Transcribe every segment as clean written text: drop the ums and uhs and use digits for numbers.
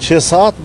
6-7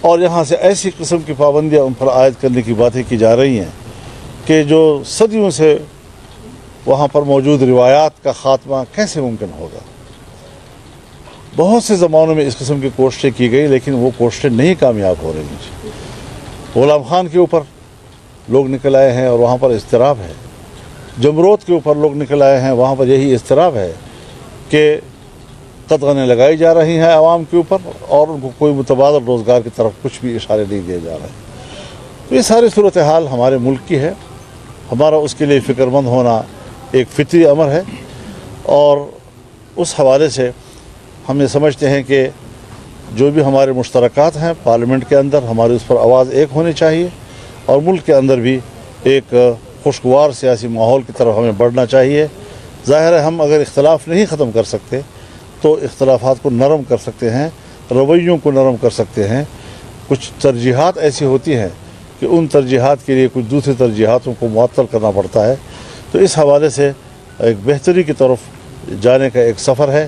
اور یہاں سے ایسی قسم کی پابندیاں ان پر عائد کرنے کی باتیں کی جا رہی ہیں کہ جو صدیوں سے وہاں پر موجود روایات کا خاتمہ کیسے ممکن ہوگا. بہت سے زمانوں میں اس قسم کی کوششیں کی گئی لیکن وہ کوششیں نہیں کامیاب ہو رہی ہیں. غلام خان کے اوپر لوگ نکل آئے ہیں اور وہاں پر اضطراب ہے. جمرود کے اوپر لوگ نکل آئے ہیں, وہاں پر یہی اضطراب ہے کہ قدغنیں لگائی جا رہی ہیں عوام کے اوپر اور ان کو کوئی متبادل روزگار کی طرف کچھ بھی اشارے نہیں دیے جا رہے ہیں. تو یہ ساری صورتحال ہمارے ملک کی ہے. ہمارا اس کے لیے فکر مند ہونا ایک فطری امر ہے اور اس حوالے سے ہم یہ سمجھتے ہیں کہ جو بھی ہمارے مشترکات ہیں پارلیمنٹ کے اندر ہماری اس پر آواز ایک ہونی چاہیے اور ملک کے اندر بھی ایک خوشگوار سیاسی ماحول کی طرف ہمیں بڑھنا چاہیے. ظاہر ہے ہم اگر اختلاف نہیں ختم کر سکتے تو اختلافات کو نرم کر سکتے ہیں, رویوں کو نرم کر سکتے ہیں. کچھ ترجیحات ایسی ہوتی ہیں کہ ان ترجیحات کے لیے کچھ دوسری ترجیحاتوں کو معطل کرنا پڑتا ہے. تو اس حوالے سے ایک بہتری کی طرف جانے کا ایک سفر ہے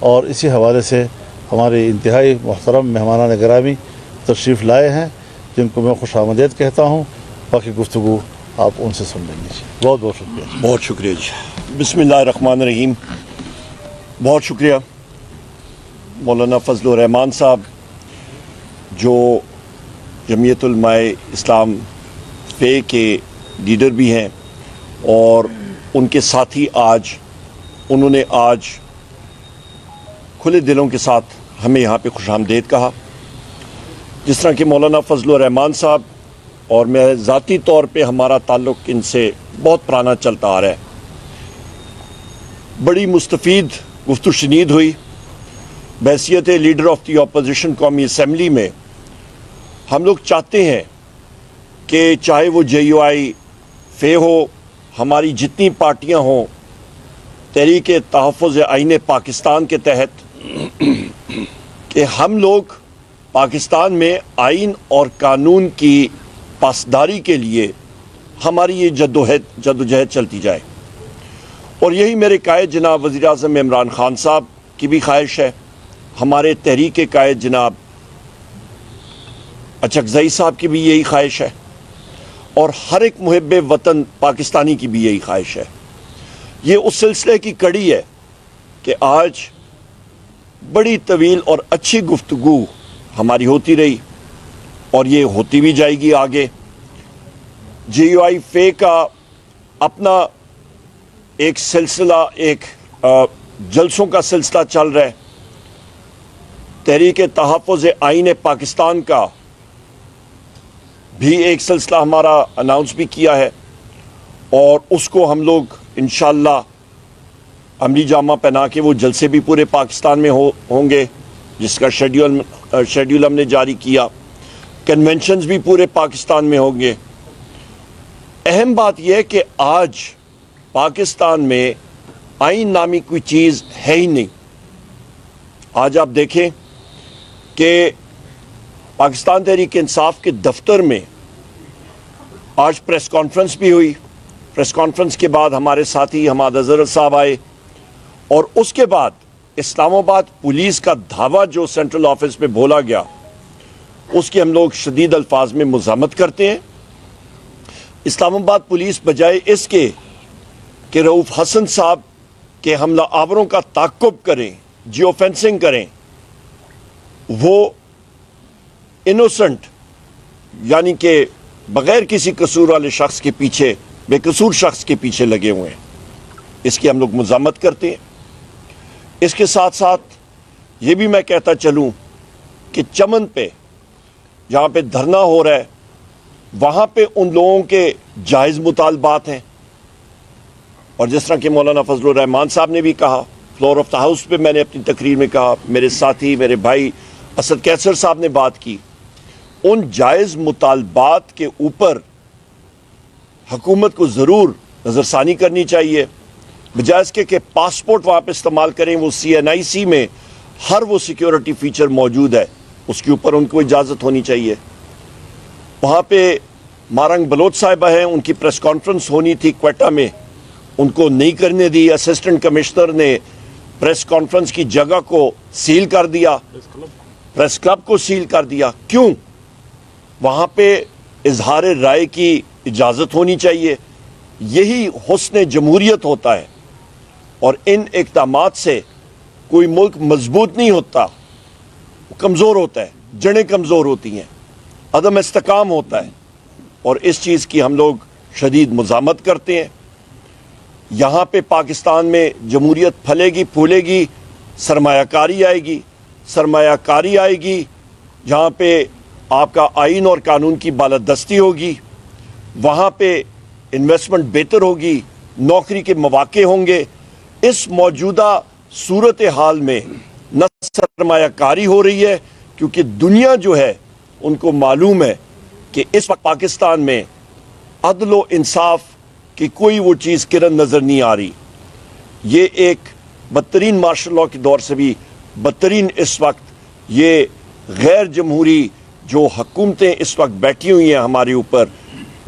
اور اسی حوالے سے ہمارے انتہائی محترم مہمانان گرامی تشریف لائے ہیں جن کو میں خوش آمدید کہتا ہوں. باقی گفتگو آپ ان سے سن لیں گے. بہت بہت شکریہ. بہت شکریہ جی. بسم اللہ الرحمن الرحیم. بہت شکریہ مولانا فضل الرحمان صاحب جو جمعیت علماء اسلام فے کے لیڈر بھی ہیں اور ان کے ساتھی انہوں نے آج کھلے دلوں کے ساتھ ہمیں یہاں پہ خوش آمدید کہا. جس طرح کہ مولانا فضل الرحمان صاحب اور میں ذاتی طور پہ ہمارا تعلق ان سے بہت پرانا چلتا آ رہا ہے. بڑی مستفید گفت و شنید ہوئی. بحیثیت لیڈر آف دی اپوزیشن قومی اسمبلی میں ہم لوگ چاہتے ہیں کہ چاہے وہ JUI فے ہو, ہماری جتنی پارٹیاں ہوں, تحریک تحفظ آئین پاکستان کے تحت کہ ہم لوگ پاکستان میں آئین اور قانون کی پاسداری کے لیے ہماری یہ جدوجہد چلتی جائے. اور یہی میرے قائد جناب وزیر اعظم عمران خان صاحب کی بھی خواہش ہے, ہمارے تحریک قائد جناب اچکزئی صاحب کی بھی یہی خواہش ہے اور ہر ایک محب وطن پاکستانی کی بھی یہی خواہش ہے. یہ اس سلسلے کی کڑی ہے کہ آج بڑی طویل اور اچھی گفتگو ہماری ہوتی رہی اور یہ ہوتی بھی جائے گی آگے. JUI فے کا اپنا ایک سلسلہ, ایک جلسوں کا سلسلہ چل رہا ہے. تحریک تحفظ آئین پاکستان کا بھی ایک سلسلہ ہمارا اناؤنس بھی کیا ہے اور اس کو ہم لوگ انشاءاللہ عملی جامہ پہنا کے وہ جلسے بھی پورے پاکستان میں ہوں گے جس کا شیڈیول ہم نے جاری کیا. کنونشنز بھی پورے پاکستان میں ہوں گے. اہم بات یہ ہے کہ آج پاکستان میں آئین نامی کوئی چیز ہے ہی نہیں. آج آپ دیکھیں کہ پاکستان تحریک انصاف کے دفتر میں آج پریس کانفرنس بھی ہوئی. پریس کانفرنس کے بعد ہمارے ساتھی حماد حضرت صاحب آئے اور اس کے بعد اسلام آباد پولیس کا دھاوا جو سینٹرل آفس میں بولا گیا اس کی ہم لوگ شدید الفاظ میں مذمت کرتے ہیں. اسلام آباد پولیس بجائے اس کے کہ رؤوف حسن صاحب کے حملہ آوروں کا تعاقب کریں, جیو فینسنگ کریں, وہ انوسنٹ یعنی کہ بغیر کسی قصور والے شخص کے پیچھے, بے قصور شخص کے پیچھے لگے ہوئے ہیں. اس کی ہم لوگ مذمت کرتے ہیں. اس کے ساتھ ساتھ یہ بھی میں کہتا چلوں کہ چمن پہ جہاں پہ دھرنا ہو رہا ہے وہاں پہ ان لوگوں کے جائز مطالبات ہیں اور جس طرح کہ مولانا فضل الرحمان صاحب نے بھی کہا, فلور آف دا ہاؤس پہ میں نے اپنی تقریر میں کہا, میرے ساتھی میرے بھائی اسد کیسر صاحب نے بات کی, ان جائز مطالبات کے اوپر حکومت کو ضرور نظر ثانی کرنی چاہیے. بجائے اس کے کہ پاسپورٹ وہاں پہ استعمال کریں, وہ CNIC میں ہر وہ سیکیورٹی فیچر موجود ہے, اس کے اوپر ان کو اجازت ہونی چاہیے. وہاں پہ مارنگ بلوچ صاحبہ ہیں, ان کی پریس کانفرنس ہونی تھی کوئٹہ میں, ان کو نہیں کرنے دی. اسسٹنٹ کمشنر نے پریس کانفرنس کی جگہ کو سیل کر دیا, پریس کلب کو سیل کر دیا. کیوں؟ وہاں پہ اظہار رائے کی اجازت ہونی چاہیے. یہی حسن جمہوریت ہوتا ہے. اور ان اقدامات سے کوئی ملک مضبوط نہیں ہوتا, کمزور ہوتا ہے, جڑیں کمزور ہوتی ہیں, عدم استحکام ہوتا ہے. اور اس چیز کی ہم لوگ شدید مزاحمت کرتے ہیں. یہاں پہ پاکستان میں جمہوریت پھلے گی پھولے گی, سرمایہ کاری آئے گی. سرمایہ کاری آئے گی جہاں پہ آپ کا آئین اور قانون کی بالادستی ہوگی, وہاں پہ انویسٹمنٹ بہتر ہوگی, نوکری کے مواقع ہوں گے. اس موجودہ صورتحال میں نہ سرمایہ کاری ہو رہی ہے, کیونکہ دنیا جو ہے ان کو معلوم ہے کہ اس وقت پاکستان میں عدل و انصاف کی کوئی وہ چیز کرن نظر نہیں آ رہی. یہ ایک بدترین مارشل لاء کے دور سے بھی بدترین اس وقت یہ غیر جمہوری جو حکومتیں اس وقت بیٹھی ہوئی ہیں ہمارے اوپر,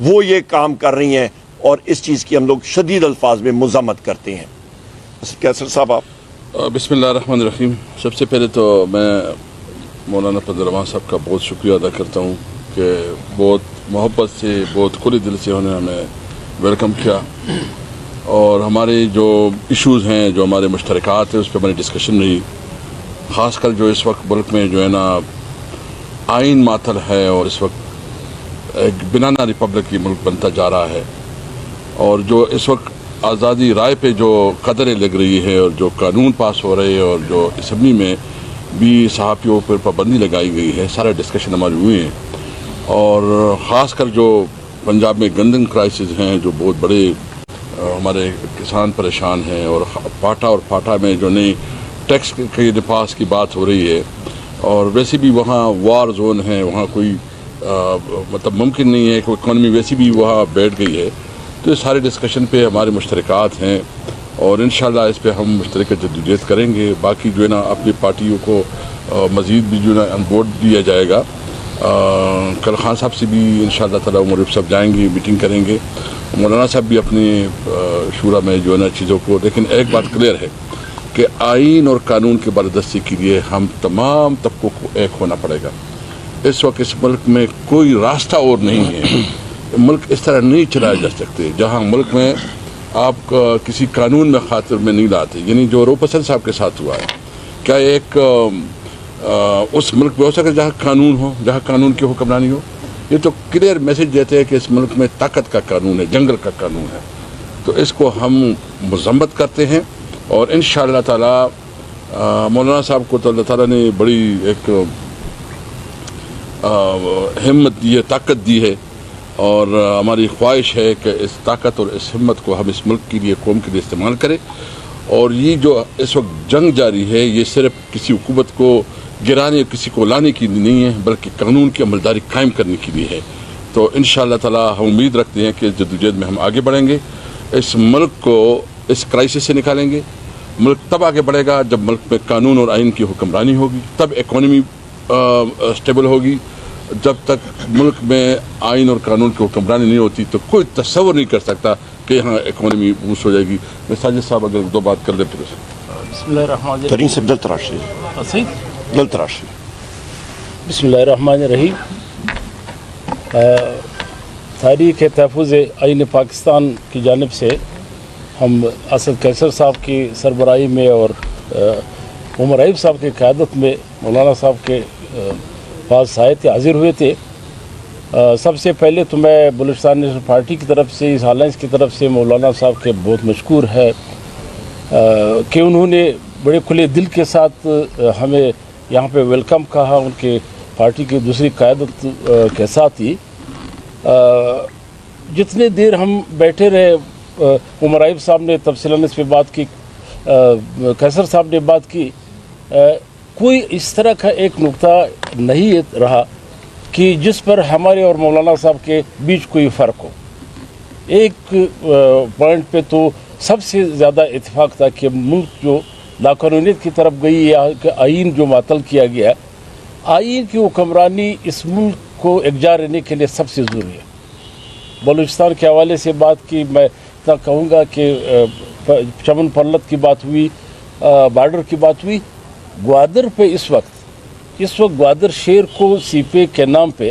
وہ یہ کام کر رہی ہیں, اور اس چیز کی ہم لوگ شدید الفاظ میں مذمت کرتے ہیں. قیصر صاحب آپ. بسم اللہ الرحمن الرحیم. سب سے پہلے تو میں مولانا فضل الرحمان صاحب کا بہت شکریہ ادا کرتا ہوں کہ بہت محبت سے, بہت کھلے دل سے انہوں نے ہمیں ویلکم کیا, اور ہمارے جو ایشوز ہیں, جو ہمارے مشترکات ہیں, اس پہ ہماری ڈسکشن رہی. خاص کر جو اس وقت ملک میں جو ہے نا آئین معطل ہے, اور اس وقت ایک بنانا ریپبلک کی ملک بنتا جا رہا ہے, اور جو اس وقت آزادی رائے پہ جو قدریں لگ رہی ہے, اور جو قانون پاس ہو رہے ہیں, اور جو اسمبلی میں بھی صحافیوں پر پابندی لگائی گئی ہے, سارے ڈسکشن ہمارے ہوئے ہیں. اور خاص کر جو پنجاب میں گندم کرائسس ہیں, جو بہت بڑے ہمارے کسان پریشان ہیں, اور پاٹا اور پاٹا میں جو نئی ٹیکس کے نفاذ کی بات ہو رہی ہے, اور ویسے بھی وہاں وار زون ہے, وہاں کوئی مطلب ممکن نہیں ہے کہ اکانومی ویسی بھی وہاں بیٹھ گئی ہے. تو یہ سارے ڈسکشن پہ ہمارے مشترکات ہیں, اور انشاءاللہ اس پہ ہم مشترکہ جدوجہد کریں گے. باقی جو ہے نا اپنی پارٹیوں کو مزید بھی جو ہے نا آن بورڈ دیا جائے گا. کل خان صاحب سے بھی انشاءاللہ تعالیٰ عمر صاحب جائیں گے, میٹنگ کریں گے. مولانا صاحب بھی اپنے شورا میں جو ہے نا چیزوں کو, لیکن ایک بات کلیئر ہے کہ آئین اور قانون کے بالادستی کے لیے ہم تمام طبقوں کو ایک ہونا پڑے گا. اس وقت اس ملک میں کوئی راستہ اور نہیں ہے. ملک اس طرح نہیں چلایا جا سکتے جہاں ملک میں آپ کسی قانون میں خاطر میں نہیں لاتے. یعنی جو روپ حسن صاحب کے ساتھ ہوا ہے, کیا ایک اس ملک میں ہو سکے جہاں قانون ہو, جہاں قانون کی حکمرانی ہو؟ یہ تو کلیئر میسج دیتے ہیں کہ اس ملک میں طاقت کا قانون ہے, جنگل کا قانون ہے. تو اس کو ہم مذمت کرتے ہیں, اور انشاءاللہ تعالیٰ مولانا صاحب کو تو اللہ تعالیٰ نے بڑی ایک ہمت دی ہے, طاقت دی ہے, اور ہماری خواہش ہے کہ اس طاقت اور اس ہمت کو ہم اس ملک کے لیے, قوم کے لیے استعمال کریں. اور یہ جو اس وقت جنگ جاری ہے, یہ صرف کسی حکومت کو گرانے, کسی کو لانے کی نہیں ہے, بلکہ قانون کی عملداری قائم کرنے کے لیے ہے. تو انشاءاللہ تعالیٰ ہم امید رکھتے ہیں کہ اس جدوجہد میں ہم آگے بڑھیں گے, اس ملک کو اس کرائسس سے نکالیں گے. ملک تب آگے بڑھے گا جب ملک میں قانون اور آئین کی حکمرانی ہوگی, تب اکانومی اسٹیبل ہوگی. جب تک ملک میں آئین اور قانون کی حکمرانی نہیں ہوتی تو کوئی تصور نہیں کر سکتا کہ یہاں اکانومی بوسٹ ہو جائے گی. میں ساجد صاحب اگر دو بات کر لیں پھر. بسم اللہ الرحمن الرحیم. ترین سے دل تراشی, دل تراشی. بسم اللہ الرحمن الرحیم. تحریک تحفظ آئین پاکستان کی جانب سے ہم اسد قیصر صاحب کی سربراہی میں اور عمر ایوب صاحب کی قیادت میں مولانا صاحب کے پاس سائے حاضر ہوئے تھے. سب سے پہلے تو میں بلوچستان نیشنل پارٹی کی طرف سے, اس الائنس کی طرف سے مولانا صاحب کے بہت مشکور ہے کہ انہوں نے بڑے کھلے دل کے ساتھ ہمیں یہاں پہ ویلکم کہا. ان کے پارٹی کی دوسری قیادت کے ساتھ ہی جتنے دیر ہم بیٹھے رہے, عمر ایوب صاحب نے تفصیلاً اس پہ بات کی, قیصر صاحب نے بات کی, کوئی اس طرح کا ایک نقطہ نہیں رہا کہ جس پر ہمارے اور مولانا صاحب کے بیچ کوئی فرق ہو. ایک پوائنٹ پہ تو سب سے زیادہ اتفاق تھا کہ ملک جو لاقانونیت کی طرف گئی, یا کہ آئین جو معطل کیا گیا, آئین کی حکمرانی اس ملک کو یکجا رہنے کے لیے سب سے ضروری ہے. بلوچستان کے حوالے سے بات کی, میں اتنا کہوں گا کہ چمن پرلت کی بات ہوئی, بارڈر کی بات ہوئی. گوادر پہ اس وقت گوادر شیر کو سی پے کے نام پہ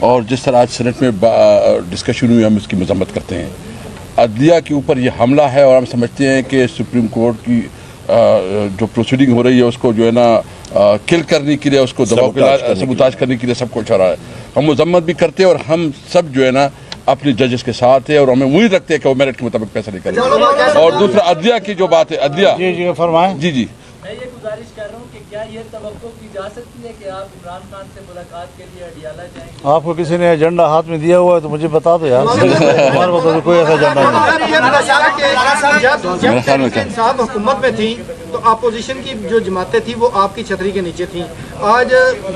اور جس طرح آج سینٹ میں ڈسکشن ہوئی ہم اس کی مذمت کرتے ہیں. عدلیہ کے اوپر یہ حملہ ہے اور ہم سمجھتے ہیں کہ سپریم کورٹ کی جو پروسیڈنگ ہو رہی ہے اس کو جو ہے نا کل کرنے کے لیے, اس کو دباؤ کے سبوتاج کرنے کے لیے سب کچھ ہو رہا ہے. ہم مذمت بھی کرتے ہیں اور ہم سب جو ہے نا اپنے ججز کے ساتھ ہیں اور ہمیں امید رکھتے ہیں کہ وہ میرٹ کے مطابق فیصلے کریں. اور دوسرا عدلیہ کی جو بات ہے, عدلیہ جی فرمائیں. جی میں یہ گزارش کر رہا ہوں کہ کیا یہ توقع کی جا سکتی ہے کہ آپ عمران خان سے ملاقات کے لیے اڈیالہ جائیں گے؟ آپ کو کسی نے ایجنڈا ہاتھ میں دیا ہوا ہے تو مجھے بتا دو یار. ہمارے پاس کوئی ایسا ایجنڈا نہیں. جب صاحب حکومت میں تھی تو اپوزیشن کی جو جماعتیں تھیں وہ آپ کی چھتری کے نیچے تھیں. آج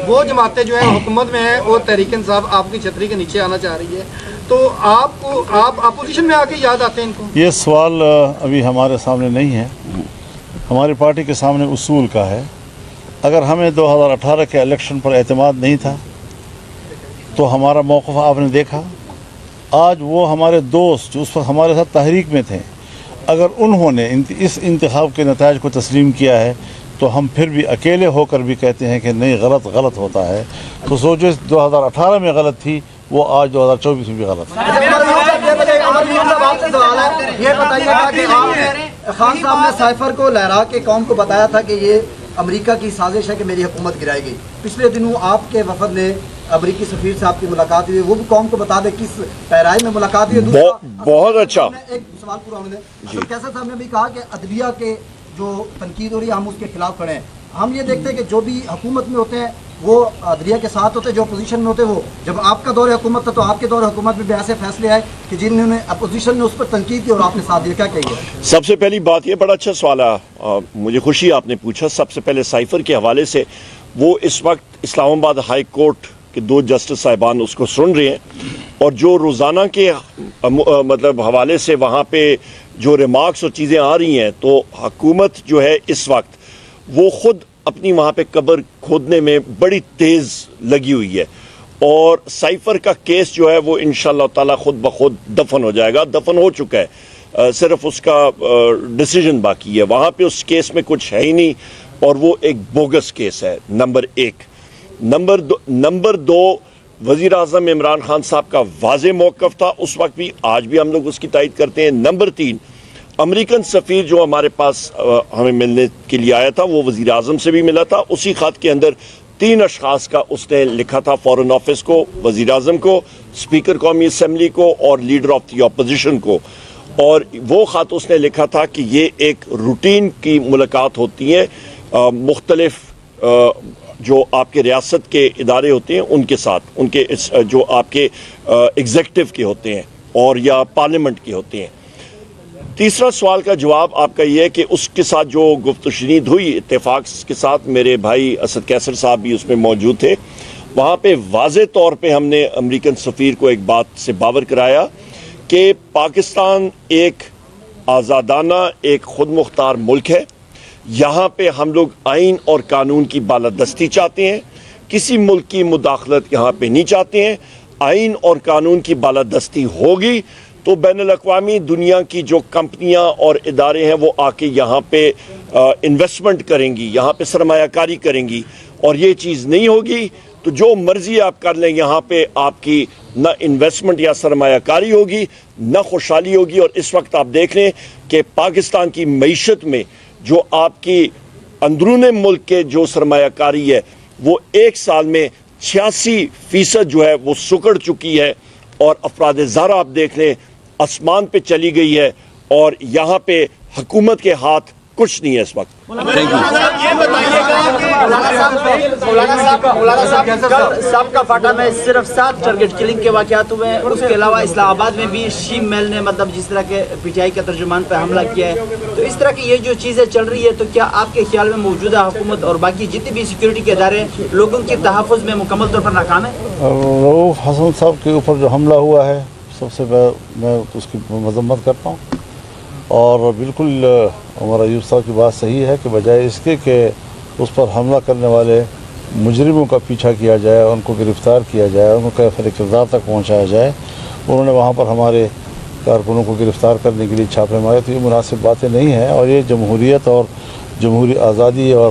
وہ جماعتیں جو ہیں حکومت میں ہیں اور تحریک انصاف آپ کی چھتری کے نیچے آنا چاہ رہی ہے, تو آپ اپوزیشن میں آ کے یاد آتے ہیں ان کو؟ یہ سوال ابھی ہمارے سامنے نہیں ہے. ہماری پارٹی کے سامنے اصول کا ہے. اگر ہمیں 2018 کے الیکشن پر اعتماد نہیں تھا تو ہمارا موقف آپ نے دیکھا. آج وہ ہمارے دوست جو اس وقت ہمارے ساتھ تحریک میں تھے, اگر انہوں نے اس انتخاب کے نتائج کو تسلیم کیا ہے تو ہم پھر بھی اکیلے ہو کر بھی کہتے ہیں کہ نہیں, غلط ہوتا ہے. تو سوچو 2018 میں غلط تھی, وہ آج 2024 میں بھی غلط ہے. یہ بتائیے گا کہ آپ نے خان صاحب نے سائفر کو لہرا کے قوم کو بتایا تھا کہ یہ امریکہ کی سازش ہے کہ میری حکومت گرائی گئی. پچھلے دنوں آپ کے وفد نے امریکی سفیر صاحب کی ملاقات ہوئی, وہ بھی قوم کو بتا دے کس پیرائی میں ملاقات ہوئی. بہت اچھا. ایک سوال پورا ہونے دیں. کیسر صاحب نے بھی کہا کہ عدلیہ کے جو تنقید ہو رہی ہے ہم اس کے خلاف کھڑے ہیں. ہم یہ دیکھتے ہیں کہ جو بھی حکومت میں ہوتے ہیں وہ عدلیہ کے ساتھ ہوتے ہیں, جو اپوزیشن میں ہوتے ہیں وہ. جب آپ کا دور حکومت تھا تو آپ کے دور حکومت میں بھی ایسے فیصلے آئے کہ جنہوں نے اپوزیشن نے اس پر تنقید کی اور آپ نے ساتھ دیا. کیا کہیے؟ سب سے پہلی بات, یہ بڑا اچھا سوال ہے, مجھے خوشی آپ نے پوچھا. سب سے پہلے سائفر کے حوالے سے, وہ اس وقت اسلام آباد ہائی کورٹ کے 2 جسٹس صاحبان اس کو سن رہے ہیں, اور جو روزانہ کے مطلب حوالے سے وہاں پہ جو ریمارکس اور چیزیں آ رہی ہیں, تو حکومت جو ہے اس وقت وہ خود اپنی وہاں پہ قبر کھودنے میں بڑی تیز لگی ہوئی ہے. اور سائفر کا کیس جو ہے وہ انشاءاللہ تعالی خود بخود دفن ہو جائے گا. دفن ہو چکا ہے, صرف اس کا ڈیسیجن باقی ہے. وہاں پہ اس کیس میں کچھ ہے ہی نہیں, اور وہ ایک بوگس کیس ہے. نمبر 1. نمبر 2, وزیر اعظم عمران خان صاحب کا واضح موقف تھا اس وقت بھی, آج بھی ہم لوگ اس کی تائید کرتے ہیں. نمبر 3, امریکن سفیر جو ہمارے پاس ہمیں ملنے کے لیے آیا تھا وہ وزیر اعظم سے بھی ملا تھا. اسی خط کے اندر 3 اشخاص کا اس نے لکھا تھا, فارن آفس کو, وزیر اعظم کو, اسپیکر قومی اسمبلی کو اور لیڈر آف دی اپوزیشن کو. اور وہ خط اس نے لکھا تھا کہ یہ ایک روٹین کی ملاقات ہوتی ہے مختلف جو آپ کے ریاست کے ادارے ہوتے ہیں ان کے ساتھ, ان کے جو آپ کے ایگزیکٹو کے ہوتے ہیں اور یا پارلیمنٹ کے ہوتے ہیں. تیسرا سوال کا جواب آپ کا یہ ہے کہ اس کے ساتھ جو گفت و شنید ہوئی اتفاق کے ساتھ, میرے بھائی اسد کیسر صاحب بھی اس میں موجود تھے, وہاں پہ واضح طور پہ ہم نے امریکن سفیر کو ایک بات سے باور کرایا کہ پاکستان ایک آزادانہ, ایک خود مختار ملک ہے. یہاں پہ ہم لوگ آئین اور قانون کی بالادستی چاہتے ہیں, کسی ملک کی مداخلت یہاں پہ نہیں چاہتے ہیں. آئین اور قانون کی بالادستی ہوگی تو بین الاقوامی دنیا کی جو کمپنیاں اور ادارے ہیں وہ آ کے یہاں پہ انویسٹمنٹ کریں گی, یہاں پہ سرمایہ کاری کریں گی. اور یہ چیز نہیں ہوگی تو جو مرضی آپ کر لیں, یہاں پہ آپ کی نہ انویسٹمنٹ یا سرمایہ کاری ہوگی نہ خوشحالی ہوگی. اور اس وقت آپ دیکھ لیں کہ پاکستان کی معیشت میں جو آپ کی اندرون ملک کے جو سرمایہ کاری ہے وہ 1 سال میں 86% جو ہے وہ سکڑ چکی ہے, اور افراد زارہ آپ دیکھ لیں آسمان پہ چلی گئی ہے, اور یہاں پہ حکومت کے ہاتھ کچھ نہیں ہے اس وقت. صاحب کا فاٹا میں صرف 7 ٹارگٹ کلنگ کے واقعات ہوئے ہیں, اس کے علاوہ اسلام آباد میں بھی شیم میل نے مطلب جس طرح کے پی ٹی آئی کے ترجمان پہ حملہ کیا ہے. تو اس طرح کی یہ جو چیزیں چل رہی ہے, تو کیا آپ کے خیال میں موجودہ حکومت اور باقی جتنے بھی سیکورٹی کے ادارے لوگوں کے تحفظ میں مکمل طور پر ناکام ہیں؟ رؤوف حسن صاحب کے اوپر جو حملہ ہوا ہے, سب سے میں اس کی مذمت کرتا ہوں. اور بالکل عمر ایوب صاحب کی بات صحیح ہے کہ بجائے اس کے کہ اس پر حملہ کرنے والے مجرموں کا پیچھا کیا جائے, ان کو گرفتار کیا جائے, ان کو کیفر کردار تک پہنچایا جائے, انہوں نے وہاں پر ہمارے کارکنوں کو گرفتار کرنے کے لیے چھاپے مارے. تو یہ مناسب باتیں نہیں ہیں, اور یہ جمہوریت اور جمہوری آزادی اور